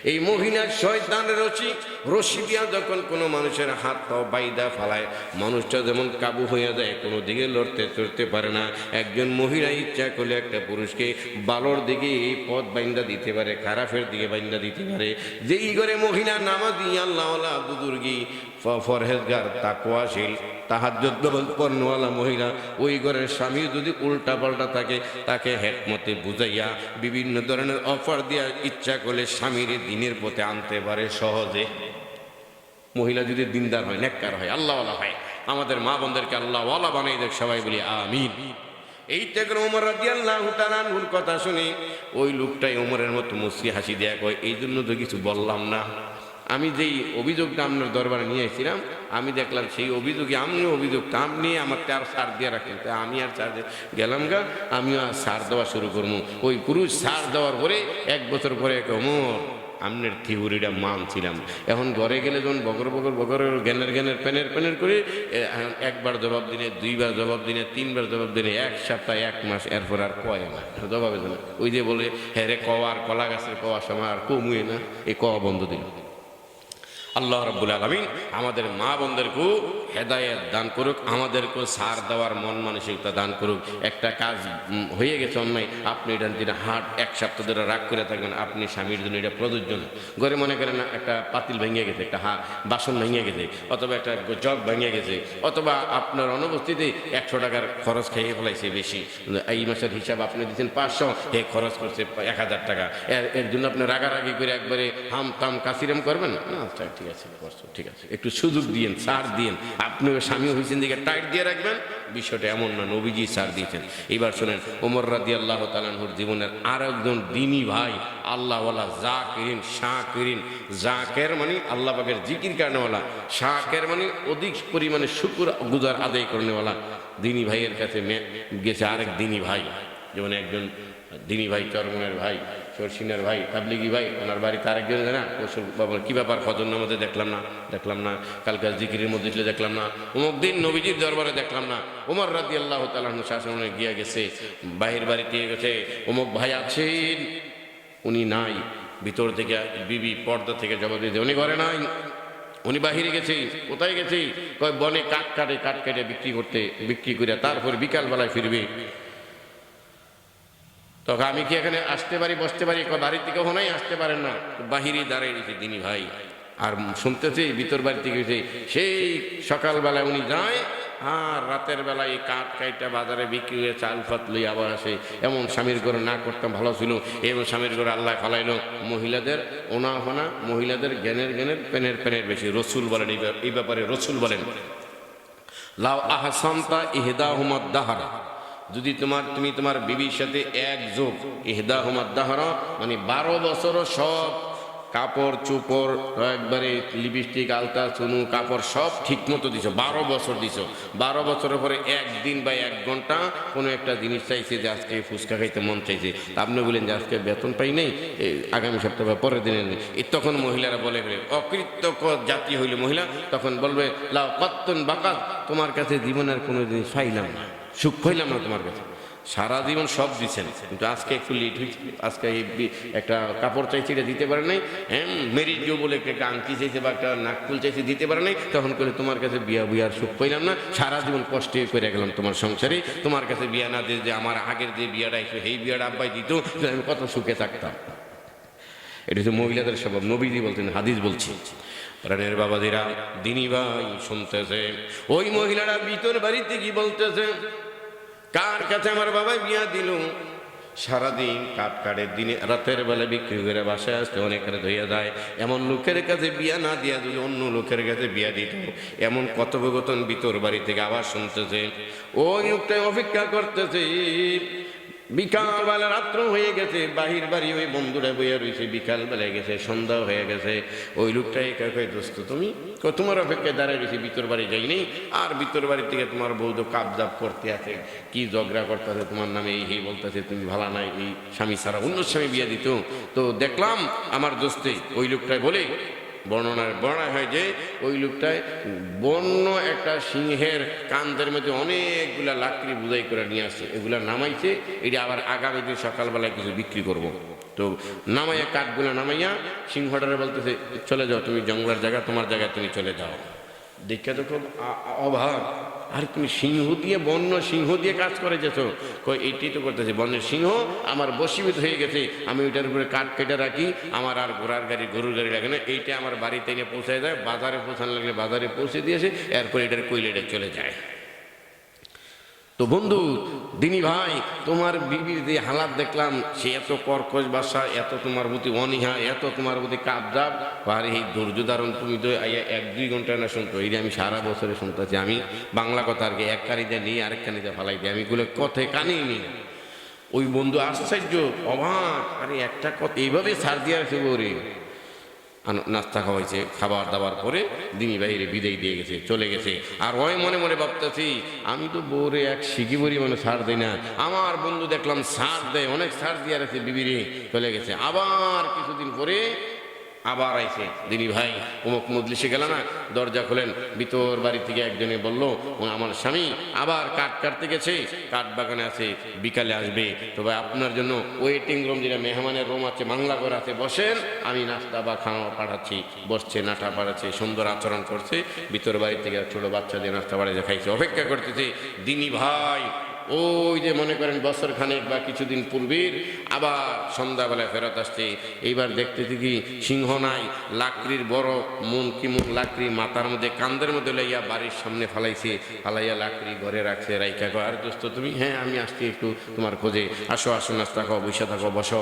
এই মহিলার শয়তানের রশি দিয়া যখন কোনো মানুষের হাত পাও বাইদা ফালায়, মানুষটা যেমন কাবু হয়ে যায়, কোনো দিকে লড়তে চড়তে পারে না। একজন মহিলা ইচ্ছা করলে একটা পুরুষকে ভালোর দিকে এই পথ বাইন্দা দিতে পারে, খারাপের দিকে বাইন্দা দিতে পারে। যেই করে মহিলা নামাজি, আল্লাহওয়ালা, বুজুর্গি, ফরহেজগার, তাকওয়াশীল, তাহাজ্জুদ পড়নেওয়ালা মহিলা, ওই ঘরের স্বামী যদি উল্টা পাল্টা থাকে, তাকে হেকমতে বুঝাইয়া বিভিন্ন ধরনের অফার দিয়া ইচ্ছা করলে স্বামীর দিনের পথে আনতে পারে সহজে। মহিলা যদি দিনদার হয়, নেককার হয়, আল্লাহওয়ালা হয়, আমাদের মা বোনদেরকে আল্লাহওয়ালা বানাই দেখ, সবাই বলি আমিন। এই থেকে ওমর রাদিয়াল্লাহু তাআলা আনহুর কথা শুনে ওই লোকটাই ওমরের মতো মুচকি হাসি দেয়া কয়, এই জন্য তো কিছু বললাম না। আমি যেই অভিযোগটা আপনার দরবারে নিয়ে এসেছিলাম, আমি দেখলাম সেই অভিযোগে আপনিও অভিযোগটা আপনি আমাকে আর সার দিয়ে রাখেন, তা আমি আর সার গেলাম গা, আমিও আর সার দেওয়া শুরু করবো। ওই পুরুষ সার দেওয়ার পরে 1 বছর পরে ওমর আমনের থিওরিটা মানছিলাম, এখন ঘরে গেলে যখন বগর জ্ঞানের প্যানের করে একবার জবাব দিনে, 2বার জবাব দিনে, 3বার জবাব দিনে, 1 সপ্তাহ 1 মাস, এরপর আর কয় না, জবাবে না। ওই যে বলে হ্যাঁ রে কওয়া আর কলা গাছের কওয়া সময় আর কমুয়ে না, এই কওয়া বন্ধ দিল। আল্লাহ রাব্বুল আলামিন আমাদের মা বোনদেরকেও হেদায়েত দান করুক, আমাদেরকেও সার দেওয়ার মন মানসিকতা দান করুক। একটা কাজ হয়ে গেছে অন্যায়, আপনি এটা যেটা হাট 1 সপ্তাহ ধরে রাগ করে থাকবেন, আপনি স্বামীর জন্য এটা প্রযোজ্য না। ঘরে মনে করেন একটা পাতিল ভেঙে গেছে, একটা বাসন ভেঙে গেছে, অথবা একটা জগ ভেঙে গেছে, অথবা আপনার অনুপস্থিতি 100 টাকার খরচ খেয়ে ফেলাইছে বেশি, এই মাসের হিসাব আপনি দিচ্ছেন 500, হে খরচ করছে 1000 টাকা, এর জন্য আপনি রাগারাগি করে একবারে হাম তাম কাসিরাম করবেন না। আচ্ছা ঠিক আছে, ঠিক আছে, একটু সুযোগ দিয়েন, ছাড় দিয়েন। আপনি স্বামী হয়েছেন দিকে টাইট দিয়ে রাখবেন, বিষয়টা এমন না, নবীজি ছাড় দিয়েছেন। এবার শোনেন ওমর রাদিয়াল্লাহু তাআলা আনহুর জীবনের আর একজন দিনী ভাই, আল্লাহওয়ালা, জাকিরিন, শাকিরিন। জাকের মানে আল্লাহ পাকের জিকির কারণেওয়ালা, শাকের মানে অধিক পরিমাণে শুকর গুজার আদায় করনেওয়ালা। দিনী ভাইয়ের কাছে গেছে আরেক দিনী ভাই, যেমন একজন দিনী ভাই, চরমনের ভাই, সরসিনার ভাই তাবলিগি ভাই, ওনার বাড়িতে আরেকজন না, কী ব্যাপার ফজর নামাজে দেখলাম না, কালকার জিকিরের মধ্যে ছিল দেখলাম না, অমুক দিন নবীজির দরবারে দেখলাম না, ওমর রাদিয়াল্লাহু তাআলা আনহু শাসনে গিয়ে গেছে, বাহির বাড়িতে গেছে, অমুক ভাই আছেন, উনি নাই। ভিতর থেকে বিবি পর্দা থেকে জবাব দিয়েছে, উনি ঘরে নাই, উনি বাহিরে গেছে। কোথায় গেছে? কয় বনে কাঠ কাটে বিক্রি করে তারপর বিকালবেলায় ফিরবে। তখন আমি কি এখানে আসতে পারি, বসতে পারি? বাড়ির থেকে কখনোই আসতে পারেন না, বাহিরে দাঁড়িয়ে গেছে দিনী ভাই। আর শুনতেছি ভিতর বাড়ি থেকে গেছে, সেই সকালবেলায় উনি যায় আর রাতের বেলায় এই কাঠ কাইটা বাজারে বিক্রি হয়ে চাল ফাত লই আবার আসে। এমন স্বামীর ঘরে না করতাম ভালো ছিল, এমন স্বামীর ঘরে আল্লাহ ফালাইলো। মহিলাদের ওনা মহিলাদের জ্ঞানের পেনের বেশি। রসুল বলেন এই ব্যাপারে, রসুল বলেন লাউ আহসানতা ইহদাহুমাদ দাহরা, যদি তুমি তোমার বিবির সাথে এক যোগ, ইহদাহুমাদ দাহরা মানে 12 বছরও সব কাপড় চোপড় একবারে লিপস্টিক আলতা চুনু কাপড় সব ঠিক মতো দিছো, 12 বছর দিছো, 12 বছরের পরে একদিন বা 1 ঘন্টা কোনো একটা জিনিস চাইছে যে আজকে ফুচকা খাইতে মন চাইছে, তা আপনি বলেন যে আজকে বেতন পাই নেই, আগামী সপ্তাহ বা পরের দিনে নেই, তখন মহিলারা বলে অকৃতজ্ঞ জাতি হইলে মহিলা তখন বলবে লাউ কত্তুন বাকাত, তোমার কাছে জীবনের কোনো জিনিস পাইলাম না, সুখ পাইলাম না তোমার কাছে, সারা জীবন সব দিচ্ছেন কিন্তু আজকে একটু লেট হয়েছে, আজকে একটা কাপড় চাইছে এটা দিতে পারে নাই, মেরিট ডিউ বলে একটা আংটি চাইছে বা একটা নাকফুল চাইছে দিতে পারে নাই, তখন করে তোমার কাছে বিয়ার সুখ পাইলাম না, সারা জীবন কষ্টে করে গেলাম তোমার সংসারে, তোমার কাছে বিয়া না দিয়ে যে আমার আগের যে বিয়াটা এসে সেই বিয়াটা আব্বাই দিত, আমি কত সুখে থাকতাম। এটা হচ্ছে মহিলাদের স্বভাব। নবীজি বলছেন, হাদিস বলছি। প্রাণের বাবাদিরা, দিনী ভাই শুনতেছে, ওই মহিলারা ভিতর বাড়িতে কি বলতেছে, কার কাছে আমার বাবা বিয়া দিল, সারাদিন কাঠ কাঠের দিনে রাতের বেলা বিক্রি করে বাসায় আসতে অনেক রাত হইয়া যায়, এমন লোকের কাছে বিয়া না দিয়া যদি অন্য লোকের কাছে বিয়া দিত, এমন কথোপকথন ভিতর বাড়ি থেকে আবার শুনতেছে। ওই লোকটাই অপেক্ষা করতেছে, বিকালবেলা রাত্র হয়ে গেছে, বাহির বাড়ি ওই বন্ধুরা বইয়া রয়েছে, বিকাল বেলায় গেছে, সন্ধ্যা হয়ে গেছে, ওই লোকটাই কয় দোস্ত তুমি তোমার অপেক্ষায় দাঁড়ায় গেছি, ভিতর বাড়ি যাইনি, আর ভিতর বাড়ি থেকে তোমার বউ তো কাবজাব করতে আছে, কি ঝগড়া করতে আছে তোমার নামে, এই বলতেছে তুমি ভালো নাই, এই স্বামী ছাড়া অন্য স্বামী বিয়ে দিত, তো দেখলাম আমার দোস্তে। ওই লোকটাই বলে বর্ণনা হয় যে ওই লোকটায় বন্য একটা সিংহের কান্দের মধ্যে অনেকগুলা লাকড়ি বুঝাই করে নিয়ে আসছে, এগুলা নামাইছে, এটা আবার আগামী দিন সকালবেলায় কিছু বিক্রি করব। তো নামাইয়া কাঠগুলা নামাইয়া সিংহটারে বলতেছে চলে যাও, তুমি জঙ্গলের জায়গা, তোমার জায়গায় তুমি চলে যাও। দেখে তো খুব অভাব, আর তুমি সিংহ দিয়ে, বন্য সিংহ দিয়ে কাজ করে যেত, কই এইটাই তো করতেছে, বন্যের সিংহ আমার বশীভূত হয়ে গেছে, আমি ওইটার উপরে কাঠ কেটে রাখি, আমার আর ঘোড়ার গাড়ি গরুর গাড়ি লাগে না, এইটা আমার বাড়িতে এনে পৌঁছায় যায়, বাজারে পৌঁছানো লাগলে বাজারে পৌঁছে দিয়েছে, এরপর এটার কইলেটা চলে যায়। তো বন্ধু দিনী ভাই, তোমার বিবির যে হালাত দেখলাম, সে এত কর্কশ ভাষা, এত তোমার প্রতি অনীহা, এত তোমার প্রতি কাবজাব, আর এই ধৈর্য ধারণ তুমি তো 1-2 ঘন্টা না শুনতো, এই আমি সারা বছরে শুনতেছি। আমি বাংলা কথা আর কি, এক কানিতে নিয়ে আরেক কানিতে ফালাই দিই, আমি গুলো কথায় কানেই নি। ওই বন্ধু আশ্চর্য অবাক, আরে একটা কথা এইভাবে ছাড় দিয়ে রাখছে, ওরে নাস্তা খাওয়াইছে, খাবার দাবার পরে দিনী বাইরে বিদায় দিয়ে গেছে, চলে গেছে। আর ওই মনে মনে ভাবতেছি, আমি তো বউরে এক শিখি বড়ি মানে ছাড় দেয় না, আমার বন্ধু দেখলাম ছাড় দেয়, অনেক ছাড় দিয়ে রাখছে, বিবিরে চলে গেছে। আবার কিছুদিন পরে আবার আইছে, দিনী ভাই অমুক মজলিসে গেল না, দরজা খোলেন, ভিতর বাড়ি থেকে একজনে বলল আমার স্বামী আবার কাঠ কাটতে গেছে, কাঠ বাগানে আছে, বিকালে আসবে, তবে আপনার জন্য ওয়েটিং রুম, যেটা মেহমানের রুম আছে, বাংলা ঘর আছে, বসেন, আমি নাস্তা বা খাওয়া পাঠাচ্ছি। বসছে, নাটা পাঠাচ্ছে, সুন্দর আচরণ করছে, ভিতর বাড়ি থেকে ছোট বাচ্চা দিয়ে নাস্তা বাড়িতে খাইছে, অপেক্ষা করতেছে। দিনী ভাই ওই যে মনে করেন বছর খানেক বা কিছুদিন পূর্বের আবার সন্ধ্যাবেলায় ফেরত আসছে, এইবার দেখতেছি কি সিংহ নাই, লাকড়ির বড় মন লাকড়ি মাথার মধ্যে কান্দের মধ্যে লইয়া বাড়ির সামনে ফালাইয়া লাকড়ি ঘরে রাখছে, রাইখা কয় আর দোস্ত তুমি, হ্যাঁ আমি আসছি একটু তোমার খোঁজে, আসো আসো, নাস্তা খাও, বসে থাকো, বসো।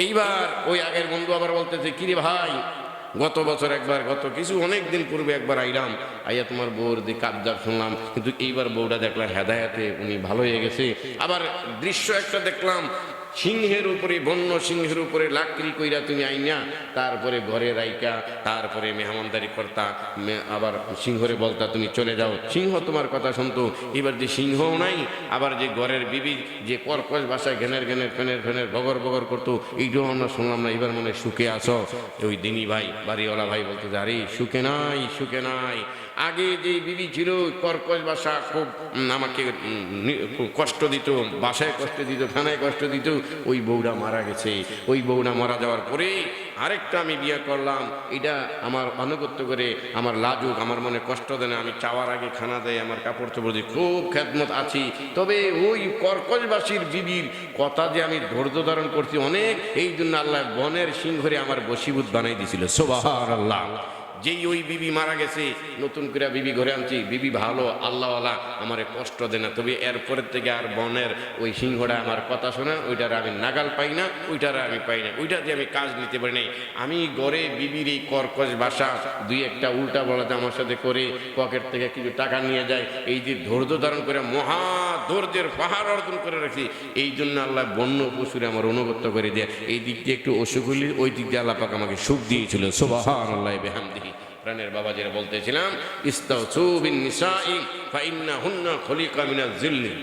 এইবার ওই আগের বন্ধু আবার বলতেছে কিরে ভাই, গত বছর একবার, গত কিছু অনেক দিন পূর্বে একবার আইলাম, আইয়া তোমার বউর দিয়ে কাবজাব শুনলাম, কিন্তু এইবার বউটা দেখলাম হেদায়াতে উনি ভালো হয়ে গেছে। আবার দৃশ্য একটা দেখলাম, সিংহের উপরে, বন্য সিংহের উপরে লাকড়ি কইরা তুমি আইনা তারপরে ঘরে রাইকা তারপরে মেহমানদারি করতা, আবার সিংহরে বলতা তুমি চলে যাও, সিংহ তোমার কথা শুনতো। এবার যে সিংহও নাই, আবার যে ঘরের বিবি যে কর্কশ ভাষায় ঘেনের ঘেনের ফেনের ফেনের বগর বগর করতো, এইটাও আমরা শুনলাম না, এবার মনে সুখে আসো। ওই দিনী ভাই, বাড়িওয়ালা ভাই বলতো যে আরে সুখে নাই, সুখে নাই। আগে যে বিবি ছিল কর্কশ ভাষা, খুব আমাকে কষ্ট দিত, বাসায় কষ্ট দিত, থানায় কষ্ট দিত, ওই বউরা মারা গেছে। ওই বউরা মারা যাওয়ার পরে আরেকটা আমি বিয়ে করলাম, এটা আমার আনুগত্য করে, আমার লাজুক, আমার মনে কষ্ট দেয় না, আমি চাওয়ার আগে খানা দেয়, আমার কাপড় চোপড় দিয়ে খুব খেদমত আছি। তবে ওই কর্কশবাসীর বিবির কথা যে আমি ধৈর্য ধারণ করছি অনেক, এই জন্য আল্লাহ বনের সিংহরে আমার বশীভূত বানাই দিয়েছিল। সুবহানাল্লাহ। যেই ওই বিবি মারা গেছে, নতুন করে বিবি ঘরে আনছি, বিবি ভালো আল্লাহওয়ালা, আমারে কষ্ট দেয় না। তবে এরপরের থেকে আর বনের ওই সিংহটা আমার কথা শোনা, ওইটার আমি নাগাল পাই না, ওইটার আমি পাই না, ওইটাতে আমি কাজ নিতে পারি নাই। আমি ঘরে বিবির এই কর্কশ ভাষা, দুই একটা উল্টা বলাতে আমার সাথে করে, পকেট থেকে কিছু টাকা নিয়ে যায়, এই যে ধৈর্য ধারণ করে মহা ধৈর্যের পাহাড় অর্জন করে রাখছি, এই জন্য আল্লাহ বন্য পশুরে আমার অনুগত্য করে দেয়। এই দিক দিয়ে একটু অসুখ হলে ওই দিক দিয়ে আল্লাহ পাক আমাকে সুখ দিয়েছিল। সুবহানাল্লাহ বিহামদিহি। প্রাণের বাবা যেটা বলতেছিলাম, ইস্তাউসু বিন নিসাই ফাইন্নাহুন্না খুলিকা মিনাজ জিল্লি,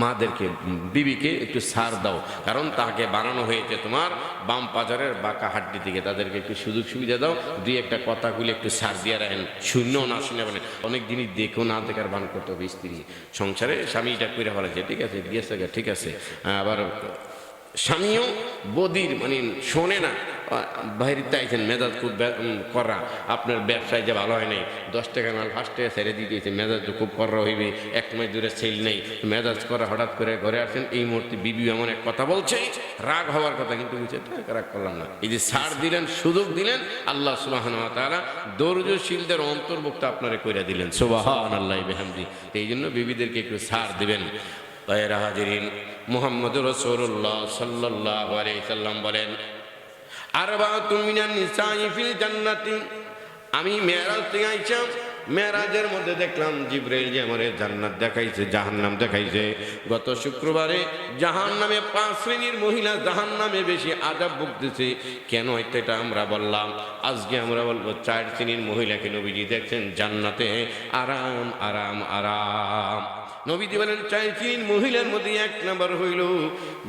মাদেরকে, বিবিকে একটু ছাড় দাও, কারণ তাকে বানানো হয়েছে তোমার বাম পাজারের বাঁকা হাড্ডি থেকে। তাদেরকে একটু সুযোগ সুবিধা দাও, দুই একটা কথাগুলি একটু ছাড় দিয়ে রাখেন, শূন্য না শুনে বলেন। অনেক জিনিস দেখো না দেখার বান করতে হবে। স্ত্রী সংসারে স্বামীটা করে ফেলেছে, ঠিক আছে দিয়েছে, ঠিক আছে, আবার স্বামীও বদির মানে শোনে না, বাইরে চাইছেন মেজাজ খুব করা, আপনার ব্যবসায় যে ভালো হয় নাই, 10 টাকা মাল 5 টাকা ছেড়ে দিয়েছে, মেজাজ তো খুব করা হইবে, 1 মাস দূরে সেল নেই, মেজাজ করা, হঠাৎ করে ঘরে আসেন, এই মুহূর্তে বিবি এমন এক কথা বলছে, রাগ হওয়ার কথা, কিন্তু বুঝছে রাগ করলাম না। এই যে ছাড় দিলেন, সুযোগ দিলেন, আল্লাহ সুবহানাহু ওয়া তাআলা ধৈর্যশীলদের অন্তর্ভুক্ত আপনারে কইরা দিলেন। সুবহানাল্লাহি বিহামদি। এই জন্য বিবিদেরকে একটু ছাড় দিবেন। গায়রা হাজিরিন, মুহাম্মদুর রাসূলুল্লাহ সাল্লাল্লাহু আলাইহি সাল্লাম বলেন, আরবাতুন মিনান নিসাই ফিল জান্নাতি। আমি মেরাজ থেকে আইলাম, মেরাজের মধ্যে দেখলাম জিবরাইল যে আমারে জান্নাত দেখাইছে, জাহান্নাম দেখাইছে। গত শুক্রবারে জাহান্নামে 5 শ্রেণীর মহিলা জাহান্নামে বেশি আযাব ভুগতেছে। কেন এটা আমরা বললাম, আজকে আমরা বলবো 4 শ্রেণীর মহিলাকে নবীজি দেখছেন জান্নাতে আরাম আরাম আরাম। নবীজি বলেন 4 শ্রেণীর মহিলার মধ্যে 1 নম্বর হইল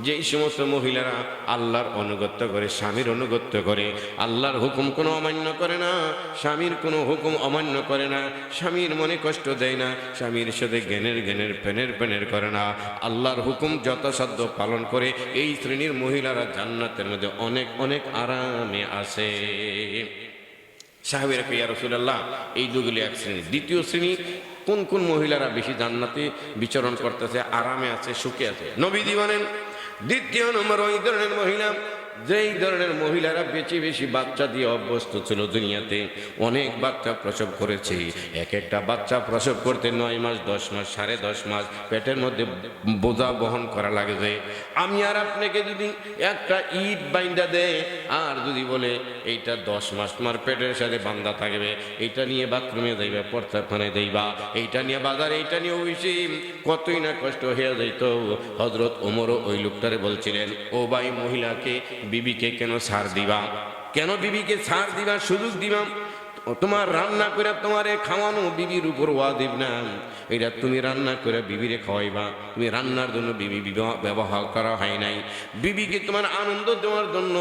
যেই সমস্ত মহিলারা আল্লাহর অনুগত্য করে, স্বামীর অনুগত্য করে, আল্লাহর হুকুম কোনো অমান্য করে না, স্বামীর কোনো হুকুম অমান্য করে না, স্বামীর মনে কষ্ট দেয় না, স্বামীর সাথে জ্ঞানের পেনের করে না, আল্লাহর হুকুম যথাসাধ্য পালন করে, এই শ্রেণীর মহিলারা জান্নাতের মধ্যে অনেক অনেক আরামে আছে। সাহাবীরা ইয়া রাসূলুল্লাহ, এই দুগুলি 1 শ্রেণী। দ্বিতীয় শ্রেণী কোন কোন মহিলারা বেশি জান্নাতে বিচরণ করতেছে, আরামে আছে, সুখে আছে? নবীজি বলেন দ্বিতীয় নম্বর ওই ধরনের মহিলা যেই ধরনের মহিলারা বেশি বেশি বাচ্চা দিয়ে অভ্যস্ত ছিল, দুনিয়াতে অনেক বাচ্চা প্রসব করেছে, এক একটা বাচ্চা প্রসব করতে 9 মাস 10 মাস 10.5 মাস পেটের মধ্যে বোঝা বহন করা লাগে। যে আমি আর আপনাকে যদি একটা ইট বাইন্দা দেয় আর যদি বলে এইটা 10 মাস তোমার পেটের সাথে বান্ধা থাকবে, এইটা নিয়ে বাথরুমে যাইবা, পর্দাখানায় যাইবা, এইটা নিয়ে বাজারে, এইটা নিয়ে ওইসি, কতই না কষ্ট হয়ে যাইত। হযরত ওমরও ওই লোকটারে বলছিলেন, ও ভাই মহিলাকে, বিবিকে কেন ছাড় দিবা, কেন বিবিকে ছাড় দিবা, সুযোগ দিবা? তোমার রান্না করে তোমারে খাওয়ানো বিবির উপর ওয়াজিব না, এটা তুমি রান্না করে বিবিরে খাওয়াইবা। তুমি রান্নার জন্য বিবি ব্যবহার করা হয় নাই, বিবিকে তোমার আনন্দ দেওয়ার জন্য,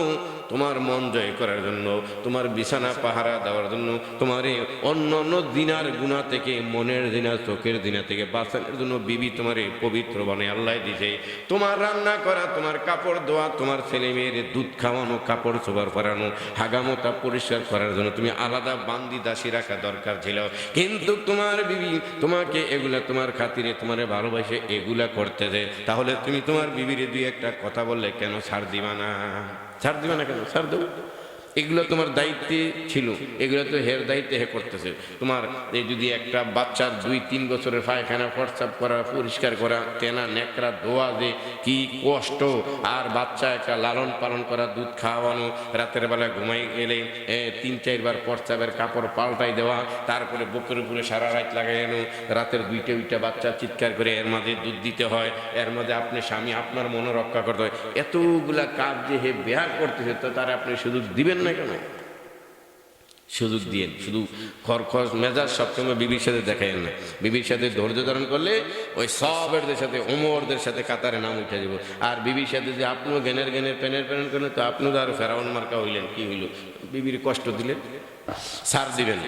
তোমার মন জয় করার জন্য, তোমার বিছানা পাহারা দেওয়ার জন্য, তোমার অন্য অন্য দিনার গুনাহ থেকে, মনের দিনা, চোখের দিনা থেকে বাঁচানোর জন্য বিবি তোমার পবিত্র বানায় আল্লাহ দিয়েছে। তোমার রান্না করা, তোমার কাপড় ধোয়া, তোমার ছেলে মেয়ের দুধ খাওয়ানো, কাপড় চোপড় পরানো, হাগামোটা পরিষ্কার করার জন্য তুমি আলাদা বান্দি দাসী রাখা দরকার ছিল। কিন্তু তোমার বিবি তোমাকে এগুলা, তোমার খাতিরে, তোমার ভালোবাসে এগুলা করতে দেয়, তাহলে তুমি তোমার বিবির 2 একটা কথা বললে কেন ছাড় দিবা না? ছাড় দিবা না কেন? ছাড় দেবো। এগুলো তোমার দায়িত্বে ছিল, এগুলো তো হের দায়িত্বে হে করতেছে। তোমার এই যদি একটা বাচ্চার 2-3 বছরের পায়খানা প্রস্রাব করা, পরিষ্কার করা, তেনা নেকড়া ধোয়া, যে কি কষ্ট। আর বাচ্চা একটা লালন পালন করা, দুধ খাওয়ানো, রাতের বেলা ঘুমাই গেলে 3-4 বার প্রস্রাবের কাপড় পাল্টাই দেওয়া, তারপরে বুকের উপরে সারা রাত লাগানো, রাতের 2টা বাচ্চা চিৎকার করে এর মাঝে দুধ দিতে হয়, এর মাঝে আপনি স্বামী আপনার মনে রক্ষা করতে হয়। এতগুলা কাজ যে হে বেহার করতেছে, তো তারা আপনি সুযোগ দিবেন না কেন? সুযোগ দিয়ে শুধু খরখর মেজাজ সবসময় বিবির সাথে দেখায় না। বিবির সাথে ধৈর্য ধারণ করলে ওই সবেরদের সাথে, ওমরদের সাথে কাতারে নাম উঠে যাব। আর বিবির সাথে যে আপনিও জ্ঞানের প্যানের করেন, তো আপনিও তো আর ফেরাউন মার্কা হইলেন। কি হইল? বিবির কষ্ট দিলেন, সার দিবেন।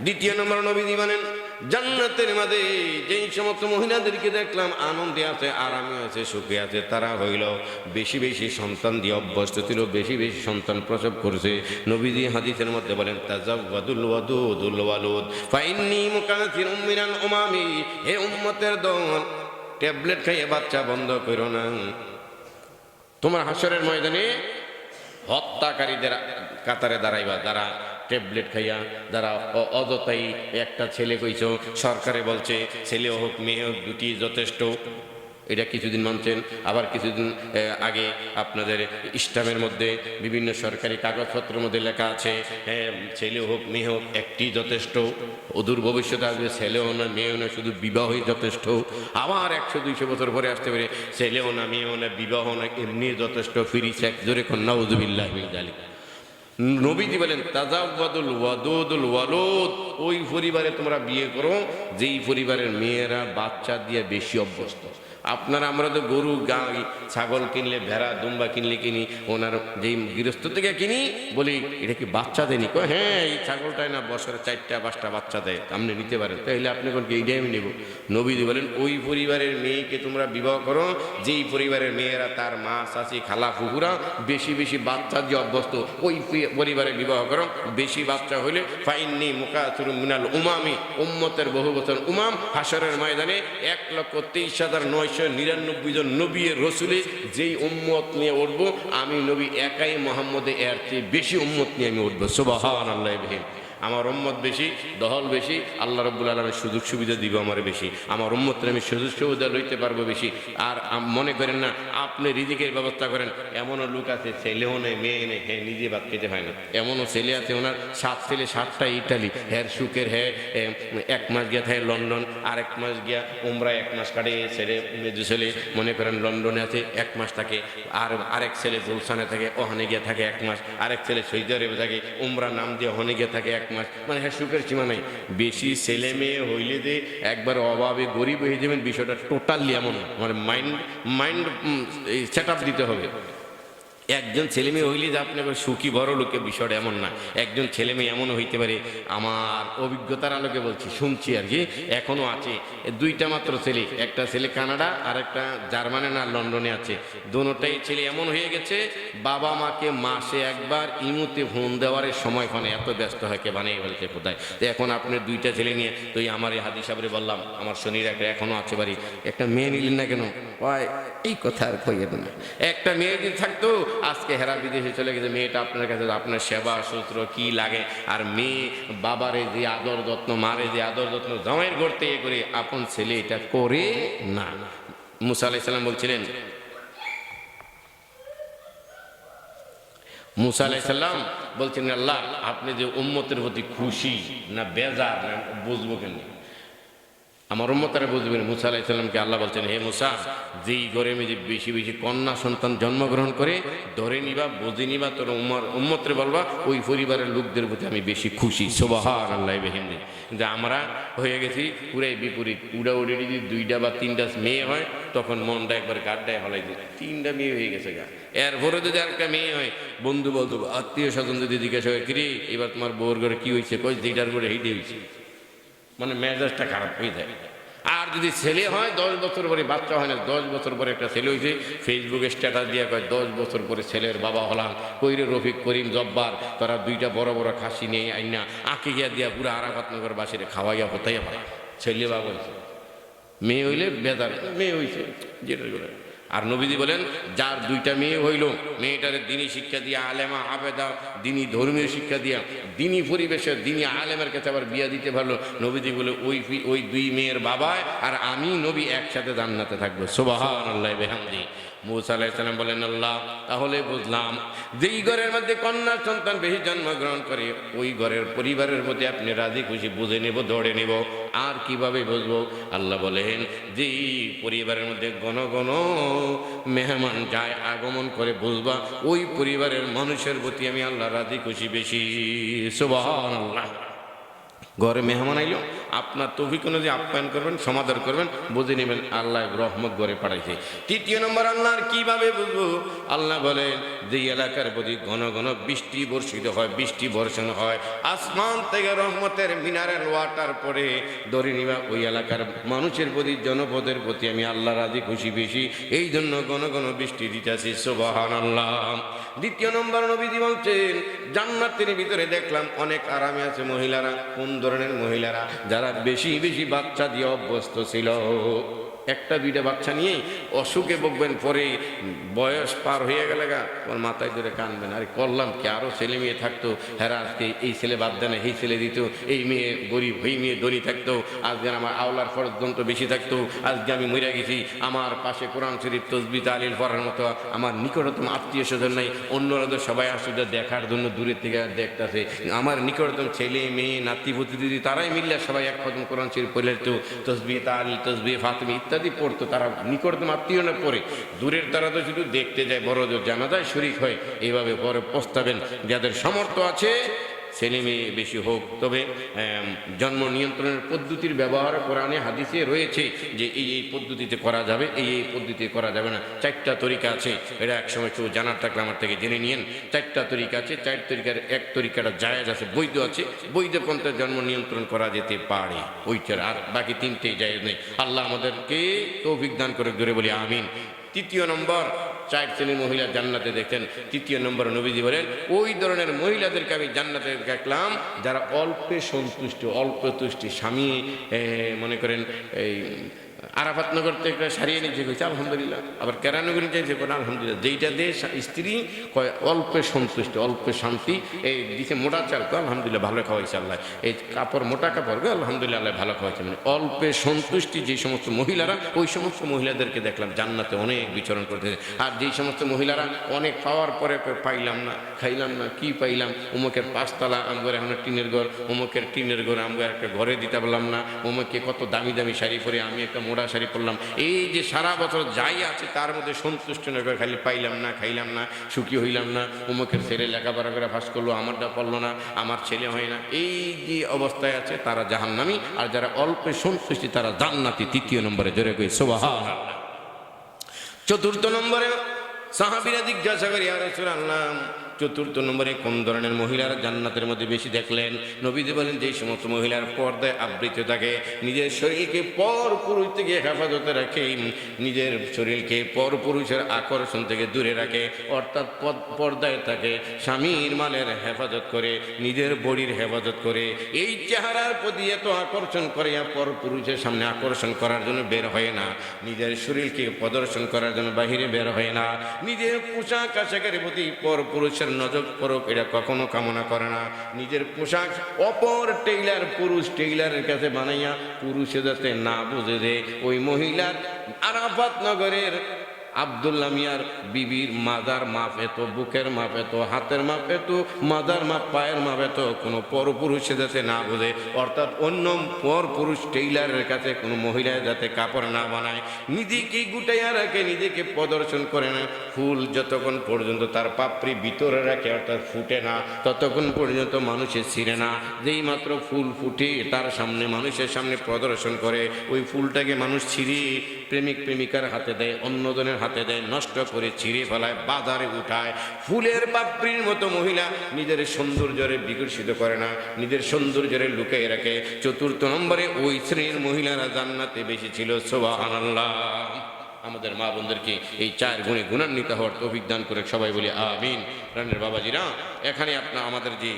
দ্বিতীয় নম্বর নবীজি বলেন, জান্নাতের মাঝে যেই সমস্ত মহিলাদেরকে দেখলাম আনন্দে আছে, আরামে আছে, সুখে আছে, তারা হইল বেশি বেশি সন্তান দিয়ে অভ্যস্ত ছিল, বেশি বেশি সন্তান প্রসব করছে। নবীজি হাদিসের মধ্যে বলেন, তাজাওয়াদুল ওয়াদুদুল ওয়ালুদ ফাইন্নী মুকাসিরুম মিনাল উমামি। হে উম্মতের দল, ট্যাবলেট খাইয়ে বাচ্চা বন্ধ করো না। তোমার হাসরের ময়দানে হত্যাকারীদের কাতারে দাঁড়াইবা, যারা ট্যাবলেট খাইয়া, যারা অযথাই একটা ছেলে কইছ, সরকারে বলছে ছেলে হোক মেয়ে হোক দুটি যথেষ্ট। এটা কিছুদিন মানছেন, আবার কিছুদিন আগে আপনাদের ইসলামের মধ্যে বিভিন্ন সরকারি কাগজপত্রের মধ্যে লেখা আছে ছেলে হোক মেয়ে হোক একটি যথেষ্ট। অদূর ভবিষ্যতে আসবে ছেলেও না মেয়েও না, শুধু বিবাহই যথেষ্ট। আবার 100-200 বছর পরে আসতে পারে ছেলেও না মেয়েও না, বিবাহ না, এমনি যথেষ্ট। ফ্রি সেক্স, জোরে কোন নাউযুবিল্লাহ মিন যালিক। নবীজি বলেন, তাজাওয়াদুল ওয়াদুদুল ওয়ালুদ। ওই পরিবারে তোমরা বিয়ে করো যেই পরিবারের মেয়েরা বাচ্চা দিয়ে বেশি অভ্যস্ত। আপনারা আমরা তো গরু, গাই, ছাগল কিনলে, ভেড়া, দুম্বা কিনলে কিনি, ওনার যেই গৃহস্থ থেকে কিনি, বলি এটা কি বাচ্চা দেয়নি? হ্যাঁ, এই ছাগলটাই না বছরে 4-5টা বাচ্চা দেয়, আপনি নিতে পারেন। তাইলে আপনি কোন কি এইটাই আমি নেব? নবীজি বলেন, ওই পরিবারের মেয়েকে তোমরা বিবাহ করো যেই পরিবারের মেয়েরা, তার মা, চাচি, খালা, ফুফুরা বেশি বেশি বাচ্চা দিয়ে অভ্যস্ত। ওই পরিবারে বিবাহ করো। বেশি বাচ্চা হইলে ফাইন্নী মুকাসিরুম মিনাল উমামি, উম্মতের বহু বছর উমাম। হাসরের ময়দানে 1,23,999 জন নবী রসুলে যেই উম্মত নিয়ে উঠবো, আমি নবী একাই মোহাম্মদে এর চেয়ে বেশি উম্মত নিয়ে আমি উঠবো। সুবহানাল্লাহ। আমার উম্মত বেশি, দহল বেশি, আল্লাহ রাব্বুল আলামিন সুযোগ সুবিধা দিব আমার বেশি, আমার উম্মতের আমি সুযোগ সুবিধা লইতে পারবো বেশি। আর মনে করেন না আপনি রিজিকের ব্যবস্থা করেন। এমনও লোক আছে ছেলেও নেই মেয়ে নেই, হ্যাঁ নিজে ভাত খেতে হয় না। এমনও ছেলে আছে, ওনার 7 ছেলে 7টা ইটালি, হ্যাঁ সুখের, হ্যাঁ 1 মাস গিয়া থাকে লন্ডন, আর 1 মাস গিয়া উমরা 1 মাস কাটে। ছেলে মেজু ছেলে মনে করেন লন্ডনে আছে, 1 মাস থাকে। আর আরেক ছেলে গুলশানে থাকে, ওখানে গিয়া থাকে 1 মাস। আরেক ছেলে সৌদি আরবে থাকে, উমরা নাম দিয়ে ওখানে গিয়া থাকে 1 মাস। মানে হ্যাঁ সুখের সীমা নাই। বেশি ছেলে মেয়ে হইলে যে একবার অভাবে গরিব হয়ে যাবেন, বিষয়টা টোটালি এমন না। মানে মাইন্ড সেট আপ দিতে হবে। একজন ছেলে মেয়ে হইলে যে আপনি সুখী বড় লোকের, বিষয়টা এমন না। একজন ছেলে মেয়ে এমনও হইতে পারে, আমার অভিজ্ঞতার আলোকে বলছি, শুনছি আর কি, এখনো আছে। 2টা মাত্র ছেলে, একটা ছেলে কানাডা আর একটা জার্মানি না লন্ডনে আছে। দুটোটাই ছেলে এমন হয়ে গেছে, বাবা মাকে মাসে একবার ইমুতে ফোন দেওয়ার সময় ফোনে এত ব্যস্ত হয়, কে বানিয়ে ফেলছে কোথায়। তো এখন আপনি 2টা ছেলে নিয়ে, তো আমার এই হাদিস সাহেবরে বললাম, আমার শনির একটা এখনো আছে বাড়ি, একটা মেয়ে নিলেন না কেন? এই কথা আর কইয়েন না। একটা মেয়ে যদি থাকতো, আজকে হেরা বিদেশে চলে গেছে, মেয়েটা আপনার কাছে, আপনার সেবা সূত্র কি লাগে। আর মেয়ে বাবারে যে আদর যত্ন, মারে যে আদর যত্ন, জামাইয়ের করতে এ করে, আপন ছেলে এটা করে না। মুসা আলাইহিস সালাম বলছিলেন, মুসা আলাইহিস সালাম বলছেন, আল্লাহ আপনি যে উম্মতের প্রতি খুশি না বেজার, না বুঝবো কেন? আমার উম্মতারা বুঝবেন। মুসা আলাইহিস সালামকে আল্লাহ বলছেন, হে মুসা, যেই ঘরে মেয়ে বেশি বেশি কন্যা সন্তান জন্মগ্রহণ করে, ধরে নিবা, বুঝে নিবা, তোর উম্মতরে বলবা ওই পরিবারের লোকদের প্রতি আমি বেশি খুশি। সুবহানাল্লাহ বিহামদি। কিন্তু আমরা হয়ে গেছি পুরাই বিপরীত। উড়াউড়ি যদি 2টা বা 3টা মেয়ে হয়, তখন মনটা একবার গাড্ডায় হলাই দিই, 3টা মেয়ে হয়ে গেছে গা। এরপরে যদি আরেকটা মেয়ে হয়, বন্ধু বলতো, আত্মীয় স্বজন যদি জিজ্ঞাসা হয়, কিরে এবার তোমার বউর ঘরে কি হয়েছে, কই যেটার করে হেঁটে হয়েছে, মানে মেজাজটা খারাপ হয়ে যায়। আর যদি ছেলে হয়, 10 বছর পরে, বাচ্চা হয় না, 10 বছর পরে একটা ছেলে হয়েছে, ফেসবুকে স্ট্যাটাস দিয়ে কয় 10 বছর পরে ছেলের বাবা হলাম। কইরে রফিক, করিম, জব্বার, তারা 2টা বড় বড় খাসি নিয়ে আইনা আঁকি গিয়া দিয়া পুরো আরাফাতনগর বাসিরে খাওয়াইয়া হতাইয়া ভালো ছেলে বাবা হয়েছে। মেয়ে হইলে বেদার, মেয়ে হয়েছে যেটা করে আর নবীজি বলেন যার দুইটা মেয়ে হইল, মেয়েটার দিনী শিক্ষা দিয়া আলেমা আবেদা, দিনী ধর্মীয় শিক্ষা দিয়া দিনী পরিবেশে দিনী আলেমের কাছে আবার বিয়া দিতে পারলো, নবীজি বলে ওই দুই মেয়ের বাবা আর আমি নবী একসাথে জান্নাতে থাকবো। সুবহানাল্লাহ বিহামদি। মুসা আলাইহিস সালাম বলেন আল্লাহ, তাহলে বুঝলাম যেই ঘরের মধ্যে কন্যা সন্তান বেশি জন্মগ্রহণ করে ওই ঘরের পরিবারের প্রতি আপনি রাজি খুশি বুঝে নেব, দৌড়ে নেব। আর কিভাবে বুঝবো? আল্লাহ বলেন যেই পরিবারের মধ্যে ঘন ঘন মেহমান যায়, আগমন করে, বুঝবা ওই পরিবারের মানুষের প্রতি আমি আল্লাহ রাজি খুশি বেশি। সুবহানাল্লাহ। ঘরে মেহমান আইলো, আপনার তৌফিক অনুযায়ী আপ্যায়ন করবেন, সমাদর করবেন, বুঝে নেবেন আল্লাহ রহমত ঘরে পাঠাইছে। তৃতীয় নম্বর আল্লাহর কিভাবে বুঝবো? আল্লাহ বলেন যে এলাকার প্রতি ঘন ঘন বৃষ্টি বর্ষিত হয়, বৃষ্টি বর্ষণ হয়, আসমান থেকে রহমতের মিনারেল ওয়াটার পরে ধরে নিবা ওই এলাকার মানুষের প্রতি, জনপদের প্রতি আমি আল্লাহ রাজি খুশি বেশি, এই জন্য ঘন ঘন বৃষ্টি দিতেছি। সুবহানাল্লাহ। দ্বিতীয় নম্বর নবীজি বলছেন জান্নাতের ভিতরে দেখলাম অনেক আরামে আছে মহিলারা। কোন ধরনের মহিলারা? যারা বেশি বেশি বাচ্চা দিয়ে অভ্যস্ত ছিল। একটা দুইটা বাচ্চা নিয়ে অসুখে বকবেন, পরে বয়স পার হয়ে গেলে ওর মাথায় ধরে কানবেন, আরে করলাম কি, আরও ছেলে মেয়ে থাকতো, হ্যাঁ আজকে এই ছেলে বাদ দেয় না, এই ছেলে দিত, এই মেয়ে গরিব, এই মেয়ে ধনী থাকতো, আজকে আমার আওলার ফরজগন্ত বেশি থাকতো, আজকে আমি মরে গেছি, আমার পাশে কোরআন শরীফ তসবিহ তাহলিল পড়ার মতো আমার নিকটতম আত্মীয় স্বজন নাই, অন্যরা তো সবাই আসলে দেখার জন্য দূরের থেকে দেখতেছে, আমার নিকটতম ছেলে মেয়ে নাতি পুতি দিদি তারাই মিললে সবাই এক খতম কোরআন শরীফ পড়লে তো তসবিহ তাহলিল তসবিহ ফাতিমা ইত্যাদি পড়তো, তারা নিকটতম আত্মীয় না পড়ে, দূরের তারা তো শুধু দেখতে যায়, বড় জানাজায় শরীক হয়। এইভাবে পরে পস্তাবেন। যাদের সামর্থ্য আছে ছেলে মেয়ে বেশি হোক, তবে জন্ম নিয়ন্ত্রণের পদ্ধতির ব্যবহার কোরআনে হাদিসে রয়েছে যে এই পদ্ধতিতে করা যাবে, এই পদ্ধতিতে করা যাবে না। 4টা তরিকা আছে, এটা একসময় কেউ জানার থাকলে আমার থেকে জেনে নিয়েন। 4টা তরিকা আছে, 4 তরিকার এক তরিকাটা জায়েজ আছে, বৈধ আছে, বৈধ পন্থায় জন্ম নিয়ন্ত্রণ করা যেতে পারে ওইটার, আর বাকি 3টেই জায়েজ নেই। আল্লাহ আমাদেরকে তৌফিক দান করে, ধরে বলি আমিন। তৃতীয় নম্বর 4 শ্রেণীর মহিলা জান্নাতে দেখেন। তৃতীয় নম্বর নবীজি বলেন ওই ধরনের মহিলাদেরকে আমি জান্নাতে দেখলাম যারা অল্পে সন্তুষ্ট, অল্প তুষ্টি। স্বামী মনে করেন এই আরাফাতনগর থেকে সারিয়ে নিচ্ছে, কইছে আলহামদুলিল্লাহ, আবার কেরানগরী চাইছে কোন আলহামদুলিল্লাহ। যেইটা দেশ স্ত্রী কয় অল্পে সন্তুষ্ট, অল্পে শান্তি, এই দিছে মোটা চাল কয় আলহামদুলিল্লাহ ভালো খাওয়াইছে আল্লাহ, এই কাপড় মোটা কাপড় কয় আলহামদুলিল্লাহ আল্লাহ ভালো খাওয়াইছে। মানে অল্পে সন্তুষ্টি যে সমস্ত মহিলারা, ওই সমস্ত মহিলাদেরকে দেখলাম জান্নাতে অনেক বিচরণ করতেছে। আর যেই সমস্ত মহিলারা অনেক পাওয়ার পরে পাইলাম না, খাইলাম না, কি পাইলাম, অমুকের 5তলা আমগর এখন টিনের ঘর, অমুকের টিনের ঘর আমগর একটা ঘরে দিতে পারলাম না, অমুকে কত দামি দামি শাড়ি পরে আমি একটা মোড়া শাড়ি পরলাম। এই যে সারা বছর যাই আছে তার মধ্যে সন্তুষ্ট নয়, খালি পাইলাম না, খাইলাম না, সুখী হইলাম না, অমুকের ছেলে লেখাপড়া করে পাস করলো, আমারটা পড়লো না, আমার ছেলে হয় না, এই যে অবস্থায় আছে তারা জাহান্নামী। আর যারা অল্পে সন্তুষ্টি তারা জান্নাতি। তৃতীয় নম্বরে জোরে কই সুবহানাল্লাহ। চতুর্থ নম্বরে সাহাবীরা জিজ্ঞাসা করে ইয়া রাসূলুল্লাহ, চতুর্থ নম্বরে কোন ধরনের মহিলারা জান্নাতের মধ্যে বেশি দেখলেন? নবীজি বলেন যেই সমস্ত মহিলার পর্দায় আবৃত থাকে, নিজের শরীরকে পর পুরুষ থেকে হেফাজতে রাখে, নিজের শরীরকে পর পুরুষের আকর্ষণ থেকে দূরে রাখে, অর্থাৎ পর্দায় থাকে, স্বামীর মালের হেফাজত করে, নিজের বডির হেফাজত করে, এই চেহারার প্রতি এত আকর্ষণ করে, পর পুরুষের সামনে আকর্ষণ করার জন্য বের হয় না, নিজের শরীরকে প্রদর্শন করার জন্য বাহিরে বের হয় না, নিজের পোশাক আশাকের প্রতি পর পুরুষের নজর পড়ুক এটা কখনো কামনা করে না, নিজের পোশাক অপর টেইলার, পুরুষ টেইলারের কাছে বানাইয়া পুরুষে যাতে না বুঝে যে ওই মহিলার আরাফাত নগরের আব্দুল্লাহ মিয়ার বিবির মাদার মাপ এত, বুকের মাপ এত, হাতের মাপ এত, মাদার মাপ, পায়ের মাপ এত, কোনো পরপুরুষে যাতে না বোঝে, অর্থাৎ অন্য পরপুরুষ টেইলারের কাছে কোনো মহিলা যাতে কাপড় না বানায়, নিজেকে গুটাইয়া রাখে, নিজেকে প্রদর্শন করে না, ফুল যতক্ষণ পর্যন্ত তার পাপড়ি ভিতরে রাখে অর্থাৎ ফুটে না ততক্ষণ পর্যন্ত মানুষের ছিঁড়ে না, যেই মাত্র ফুল ফুটে তার সামনে মানুষের সামনে প্রদর্শন করে, ওই ফুলটাকে মানুষ ছিঁড়ে প্রেমিক প্রেমিকার হাতে দেয়, অন্যজনের হাতে দেয়, নষ্ট করে ছিঁড়ে ফেলায়, বাজারে উঠায়। ফুলের পাপড়ির মতো মহিলা নিজের সৌন্দর্যরে বিকশিত করে না, নিজের সৌন্দর্যরে লুকিয়ে রাখে। চতুর্থ নম্বরে ওই শ্রেণীর মহিলারা জান্নাতে বেশি ছিল। সুবহানাল্লাহ। আমাদের মা বোনদেরকে এই 4 গুণে গুণান্বিত হওয়ার তৌফিক দান করে সবাই বলি আমিন। প্রাণের বাবাজিরা, এখানে আমাদের যে